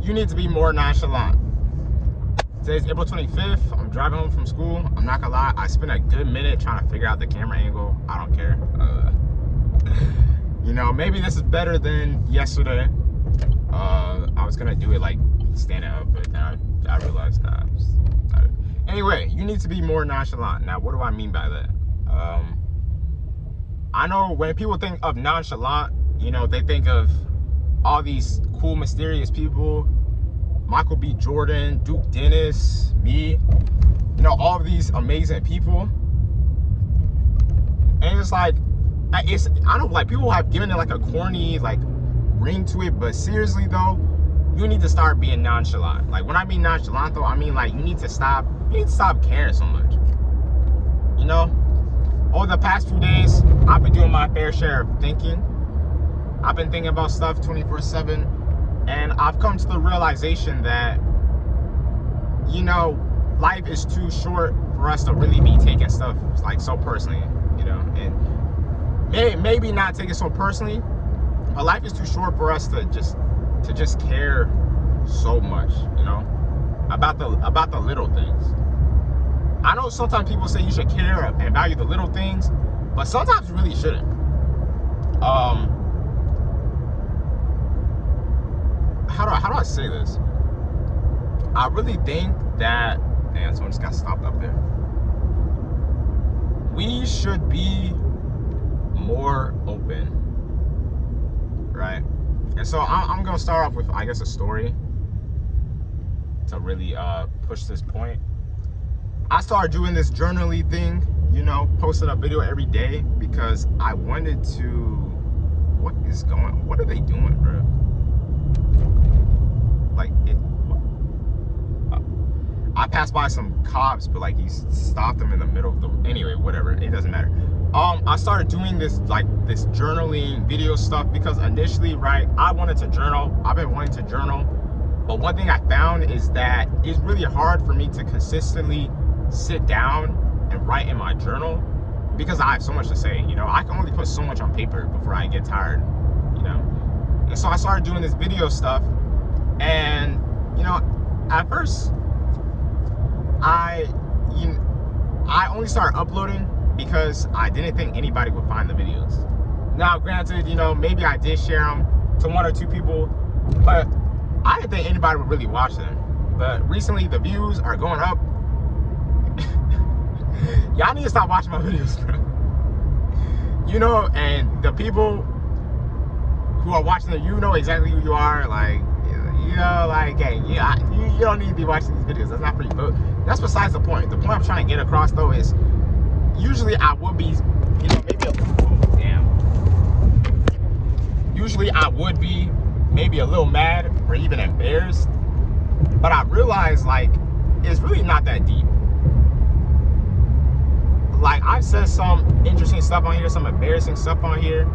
you need to be more nonchalant. Today's April 25th. I'm driving home from school. I'm not gonna lie, I spent a good minute trying to figure out the camera angle. I don't care. You know, maybe this is better than yesterday. I was gonna do it like standing up, but then I realized, nah. Anyway, you need to be more nonchalant. Now, what do I mean by that? I know when people think of nonchalant, you know, they think of all these cool, mysterious people. Michael B. Jordan, Duke Dennis, me, you know, all of these amazing people. And it's like, I don't, like, people have given it like a corny, like, ring to it, but seriously though, you need to start being nonchalant. Like, when I mean nonchalant though, I mean like you need to stop caring so much. You know, over the past few days, I've been doing my fair share of thinking. I've been thinking about stuff 24/7, and I've come to the realization that, you know, life is too short for us to really be taking stuff like so personally, you know, and maybe not take it so personally, but life is too short for us to just care so much, you know, about the little things. I know sometimes people say you should care and value the little things, but sometimes you really shouldn't. How do I say this? I really think that, man, someone just got stopped up there. We should be more open, right? And so I'm gonna start off with, I guess, a story to really push this point. I started doing this journaling thing, you know, posting a video every day because I wanted to. What are they doing, bro? Like, I passed by some cops, but like he stopped them in the middle of the. Anyway, whatever. It doesn't matter. I started doing this journaling video stuff because initially, right, I wanted to journal. I've been wanting to journal, but one thing I found is that it's really hard for me to consistently sit down and write in my journal because I have so much to say. You know, I can only put so much on paper before I get tired. You know, and so I started doing this video stuff, and you know, at first, I only started uploading because I didn't think anybody would find the videos. Now, granted, you know, maybe I did share them to one or two people, but I didn't think anybody would really watch them. But recently, the views are going up. Y'all need to stop watching my videos, bro. You know, and the people who are watching them, you know exactly who you are. Like, you know, like, hey, yeah, you don't need to be watching these videos. That's not for you. But that's besides the point. The point I'm trying to get across, though, is usually I would be, you know, usually I would be maybe a little mad or even embarrassed. But I realized, like, it's really not that deep. Like, I've said some interesting stuff on here, some embarrassing stuff on here.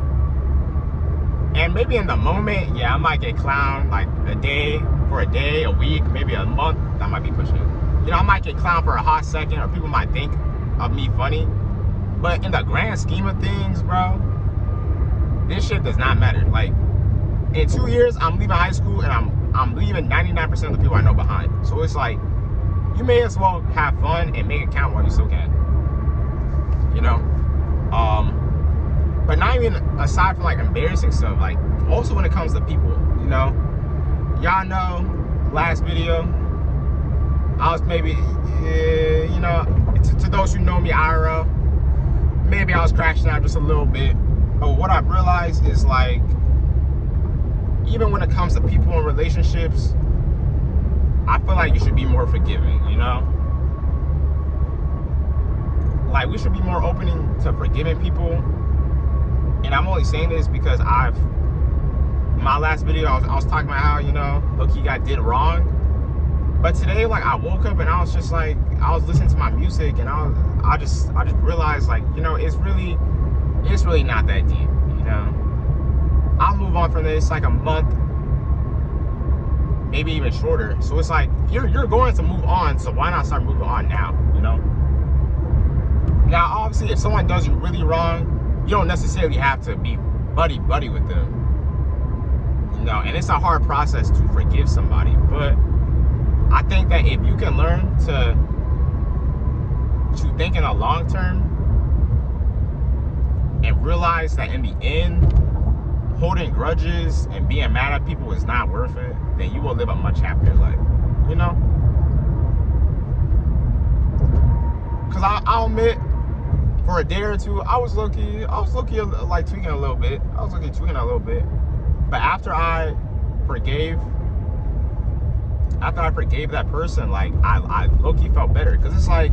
And maybe in the moment, yeah, I might get clowned like a day, a week, maybe a month. That might be pushing it. You know, I might get clowned for a hot second, or people might think of me funny. But in the grand scheme of things, bro, this shit does not matter. Like, in 2 years, I'm leaving high school, and I'm leaving 99% of the people I know behind. So it's like, you may as well have fun and make it count while you still can. You know? But not even aside from like embarrassing stuff, like also when it comes to people, you know? Y'all know, last video, I was maybe, you know, to those who know me IRL, maybe I was crashing out just a little bit. But what I've realized is, like, even when it comes to people and relationships, I feel like you should be more forgiving, you know? Like, we should be more open to forgiving people. And I'm only saying this because my last video, I was talking about how, you know, look, got did wrong. But today, like, I woke up and I was just like, I was listening to my music, and I just realized, like, you know, it's really not that deep, you know? I'll move on from this like a month, maybe even shorter. So it's like, you're going to move on, so why not start moving on now, you know? Now, obviously, if someone does you really wrong, you don't necessarily have to be buddy with them, you No, and it's a hard process to forgive somebody, but I think that if you can learn to think in the long term and realize that in the end, holding grudges and being mad at people is not worth it, then you will live a much happier life, you know? Because I'll admit, for a day or two, I was low-key like tweaking a little bit. But after I forgave that person, like, I low-key felt better. Because it's like,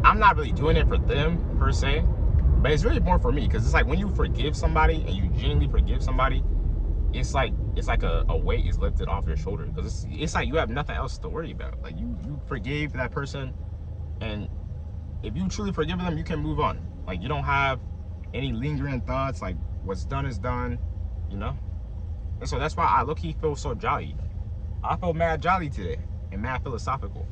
I'm not really doing it for them, per se. But it's really more for me. Because it's like, when you forgive somebody, and you genuinely forgive somebody, it's like a weight is lifted off your shoulder. Because it's like you have nothing else to worry about. Like, you forgave that person, and if you truly forgive them, you can move on. Like, you don't have any lingering thoughts. Like, what's done is done, you know? And so that's why I low-key feel so jolly. I feel mad jolly today and mad philosophical.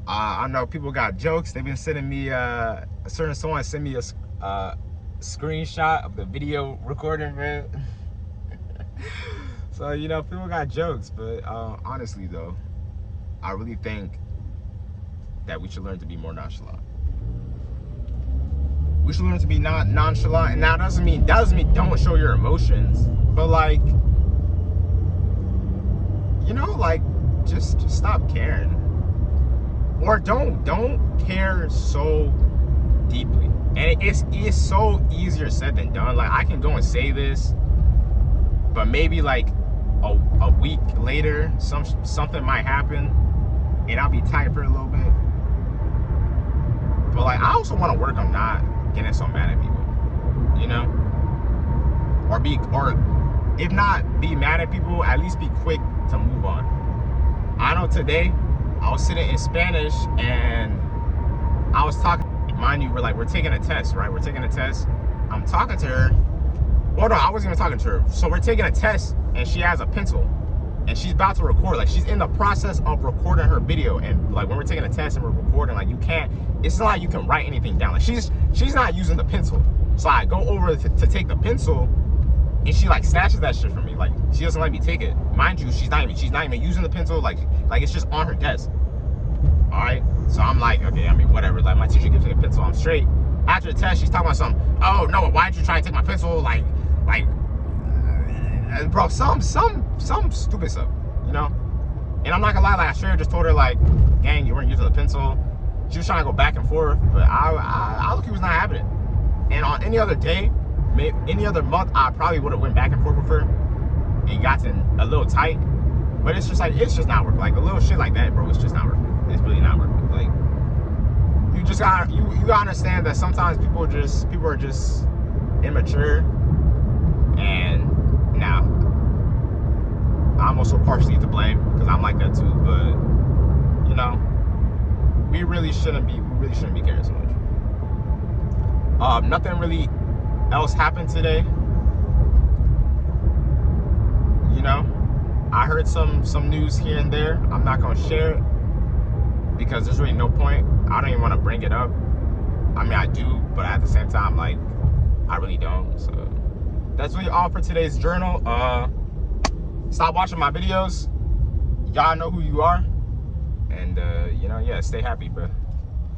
I know people got jokes. They've been sending me, someone sent me a screenshot of the video recording, man. So, you know, people got jokes. But honestly, though, I really think that we should learn to be more nonchalant. We should learn to be nonchalant, and that doesn't mean don't show your emotions, but like, you know, like, just stop caring, or don't care so deeply. And it's so easier said than done. Like, I can go and say this, but maybe like a week later, something might happen, and I'll be tight for a little bit. But like, I also want to work on not getting so mad at people, you know? Or if not be mad at people, at least be quick to move on. I know today, I was sitting in Spanish and I was talking, mind you, we're taking a test, right? We're taking a test. I'm talking to her. Well, no, I wasn't even talking to her. So we're taking a test and she has a pencil and she's about to record. Like, she's in the process of recording her video. And like, when we're taking a test and we're recording, like, it's not like you can write anything down. Like, she's not using the pencil. So I go over to take the pencil and she like snatches that shit from me. Like, she doesn't let me take it. Mind you, she's not even using the pencil. Like it's just on her desk. All right. So I'm like, okay, I mean, whatever. Like, my teacher gives me a pencil, I'm straight. After the test, she's talking about something. Oh no, why didn't you try to take my pencil? Bro, some stupid stuff, you know? And I'm not gonna lie, like, I straight up just told her, like, gang, you weren't using the pencil. She was trying to go back and forth, but I look, he was not having it. And on any other day, maybe any other month, I probably would have went back and forth with her and gotten a little tight. But it's just like, it's just not working. Like, a little shit like that, bro, it's just not working. It's really not working. Like, you just gotta, you gotta understand that sometimes people are just immature. And now, I'm also partially to blame because I'm like that too. But, you know, we really shouldn't be caring so much. Nothing really else happened today. You know, I heard some news here and there. I'm not gonna share it because there's really no point. I don't even want to bring it up. I mean, I do, but at the same time, like, I really don't. So that's really all for today's journal. Stop watching my videos. Y'all know who you are. And, you know, yeah, stay happy, bro.